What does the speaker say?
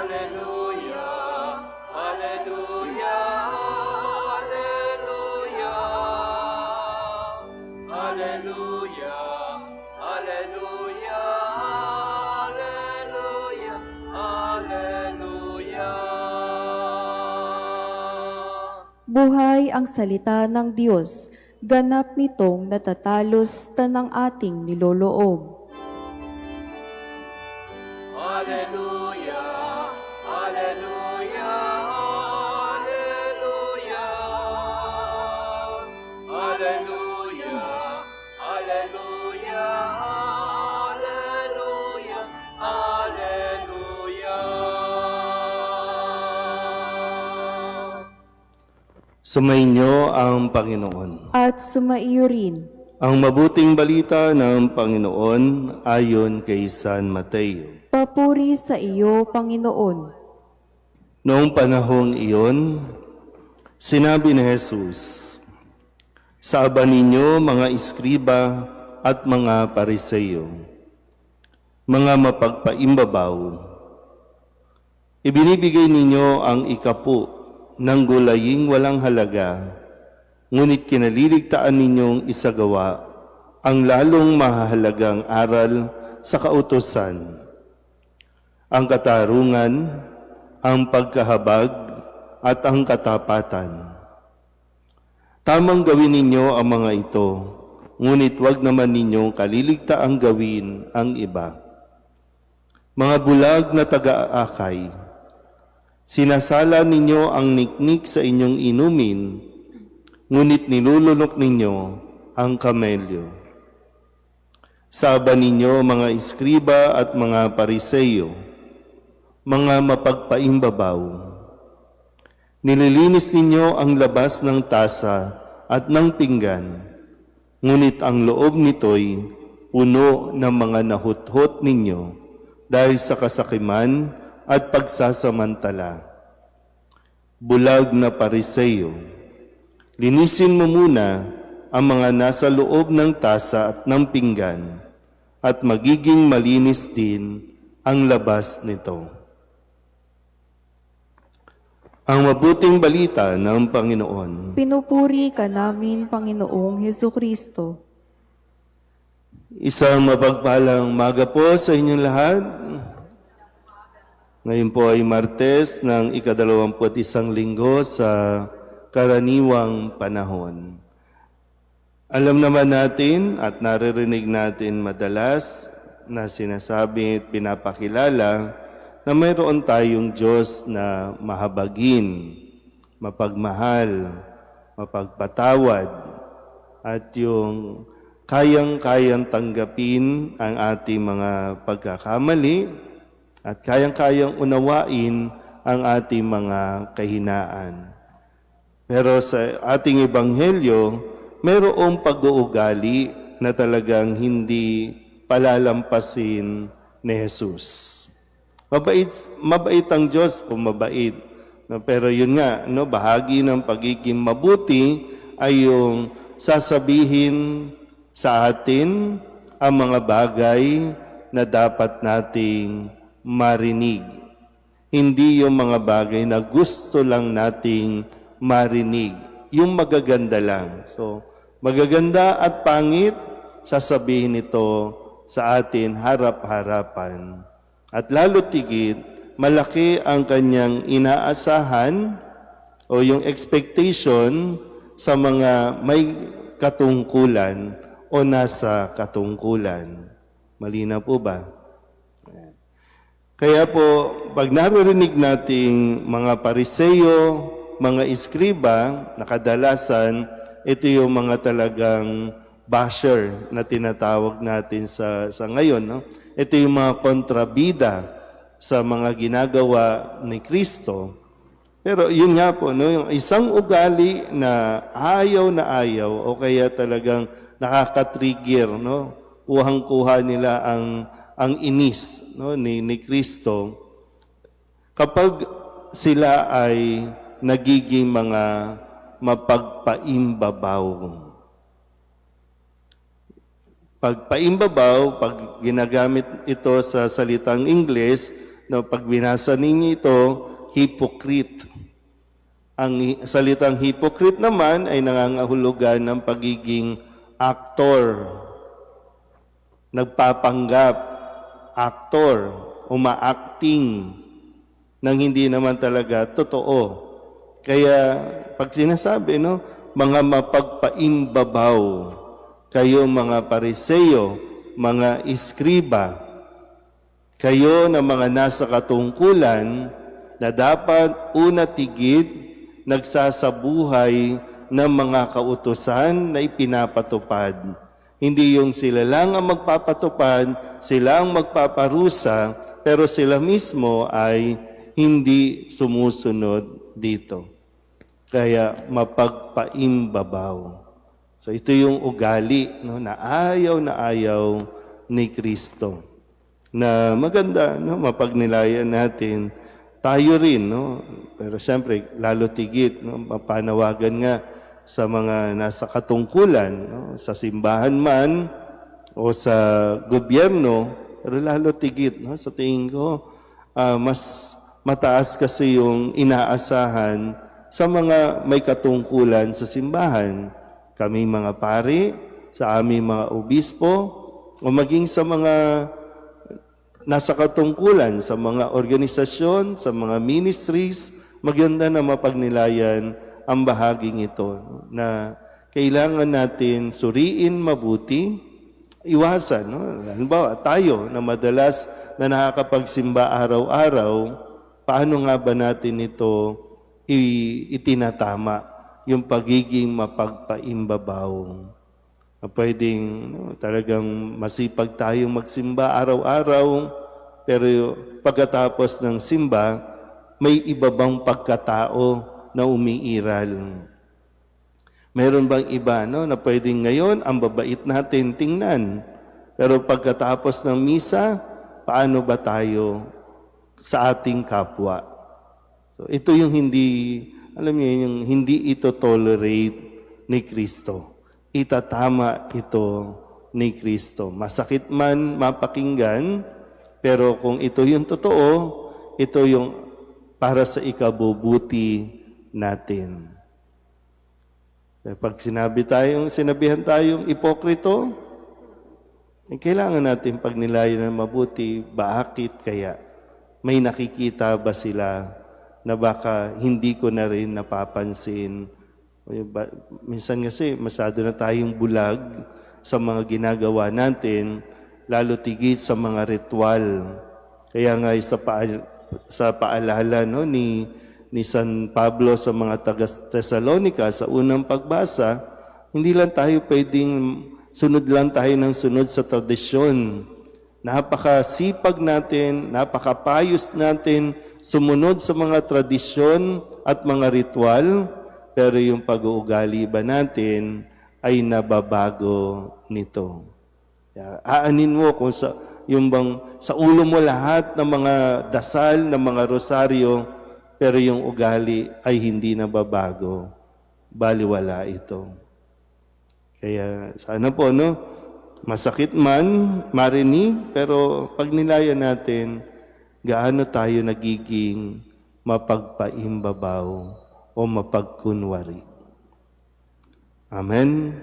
Alleluia, Alleluia, Alleluia, Alleluia, Alleluia, Alleluia, Alleluia. Buhay ang salita ng Diyos, ganap nitong natatalos tanang ating niloloob. Alleluia, Alleluia, Alleluia, Alleluia, Alleluia, Alleluia, Alleluia. Sumainyo ang Panginoon. At sumaiyo rin. Ang mabuting balita ng Panginoon ayon kay San Mateo. Papuri sa iyo, Panginoon. Noong panahong iyon, sinabi ni Jesus, "Saaban ninyo mga iskriba at mga pariseyo, mga mapagpaimbabaw, ibinibigay ninyo ang ikapu ng gulaying walang halaga, ngunit kinaliligtaan ninyong isagawa ang lalong mahalagang aral sa kautusan, ang katarungan, ang pagkahabag, at ang katapatan. Tamang gawin ninyo ang mga ito, ngunit wag naman ninyong kaliligtaang gawin ang iba. Mga bulag na taga-aakay, sinasala ninyo ang niknik sa inyong inumin, ngunit nilulunok ninyo ang kamelyo. Saba ninyo mga iskriba at mga pariseyo, mga mapagpaimbabaw. Nililinis ninyo ang labas ng tasa at ng pinggan, ngunit ang loob nito'y puno ng mga nahuthot ninyo dahil sa kasakiman at pagsasamantala. Bulag na pariseyo, linisin mo muna ang mga nasa loob ng tasa at ng pinggan, at magiging malinis din ang labas nito." Ang mabuting balita ng Panginoon. Pinupuri ka namin, Panginoong Hesukristo. Isang mapagpalang maga po sa inyong lahat. Ngayon po ay Martes ng ika-21 linggo sa karaniwang panahon. Alam naman natin at naririnig natin madalas na sinasabi at pinapakilala na mayroon tayong Diyos na mahabagin, mapagmahal, mapagpatawad, at yung kayang-kayang tanggapin ang ating mga pagkakamali at kayang-kayang unawain ang ating mga kahinaan. Pero sa ating ebanghelyo, mayroong pag-uugali na talagang hindi palalampasin ni Jesus. Mabait ang Diyos kung mabait. No, pero yun nga, no, bahagi ng pagiging mabuti ay yung sasabihin sa atin ang mga bagay na dapat nating marinig. Hindi yung mga bagay na gusto lang nating marinig. Yung magaganda lang. So, magaganda at pangit, sasabihin ito sa atin harap-harapan. At lalo tigit, malaki ang kanyang inaasahan o yung expectation sa mga may katungkulan o nasa katungkulan. Malinaw po ba? Kaya po, pag naririnig nating mga pariseyo, mga iskriba, na kadalasan, ito yung mga talagang basher na tinatawag natin sa ngayon. No? Ito yung mga kontrabida sa mga ginagawa ni Kristo. Pero yun nga po, no, yung isang ugali na ayaw o kaya talagang nakaka-trigger, no, kuhang-kuha nila ang inis, no, ni Kristo. Kapag sila ay nagiging mga mapagpaimbabaw. Pagpaimbabaw, pag ginagamit ito sa salitang Ingles, no, pag binasa ninyo ito, hypocrite. Ang salitang hypocrite naman ay nangangahulugan ng pagiging aktor, nagpapanggap, aktor, umaacting, nang hindi naman talaga totoo. Kaya pag sinasabi, no, mga mapagpaimbabaw, kayo mga Pariseo, mga iskriba, kayo na mga nasa katungkulan na dapat una tigid nagsasabuhay ng mga kautusan na ipinapatupad. Hindi yung sila lang ang magpapatupad, sila ang magpaparusa, pero sila mismo ay hindi sumusunod dito. Kaya mapagpaimbabaw. So ito yung ugali, no, na ayaw ni Kristo. Na maganda, no, mapagnilayan natin. Tayo rin, no? Pero siyempre, lalo tigit, no? Mapanawagan nga sa mga nasa katungkulan, no? Sa simbahan man o sa gobyerno, pero lalo tigit, no? Sa tingin ko, mas mataas kasi yung inaasahan sa mga may katungkulan sa simbahan. Kami mga pari, sa aming mga obispo, o maging sa mga nasa katungkulan, sa mga organisasyon, sa mga ministries, maganda na mapagnilayan ang bahaging ito, na kailangan natin suriin mabuti, iwasan. No? Halimbawa, tayo na madalas na nakakapagsimba araw-araw, paano nga ba natin ito itinatama, yung pagiging mapagpaimbabaw? Pwedeng, no, talagang masipag tayong magsimba araw-araw, pero pagkatapos ng simba, may iba bang pagkatao na umiiral? Meron bang iba, no, na pwedeng ngayon ang babait natin tingnan, pero pagkatapos ng misa, paano ba tayo sa ating kapwa? So, ito yung hindi, alam niyo, yung hindi ito tolerate ni Kristo. Itatama ito ni Kristo. Masakit man mapakinggan, pero kung ito yung totoo, ito yung para sa ikabubuti natin. Pag sinabihan tayong ipokrito, kailangan natin pagnilayan ng mabuti. Bakit kaya? May nakikita ba sila na baka hindi ko na rin napapansin? Minsan kasi masyado na tayong bulag sa mga ginagawa natin, lalo tigit sa mga ritual. Kaya nga sa paalala, no, ni San Pablo sa mga taga-Thessalonica sa unang pagbasa, hindi lang tayo pwedeng sunod lang tayo ng sunod sa tradisyon. Napakasipag natin, napakapayos natin sumunod sa mga tradisyon at mga ritual, pero yung pag-uugali ba natin ay nababago nito. Aanin mo kung sa ulo mo lahat ng mga dasal, ng mga rosaryo, pero yung ugali ay hindi nababago. Baliwala ito. Kaya sana po, no, masakit man marinig, pero pag nilayan natin, gaano tayo nagiging mapagpaimbabaw o mapagkunwari. Amen.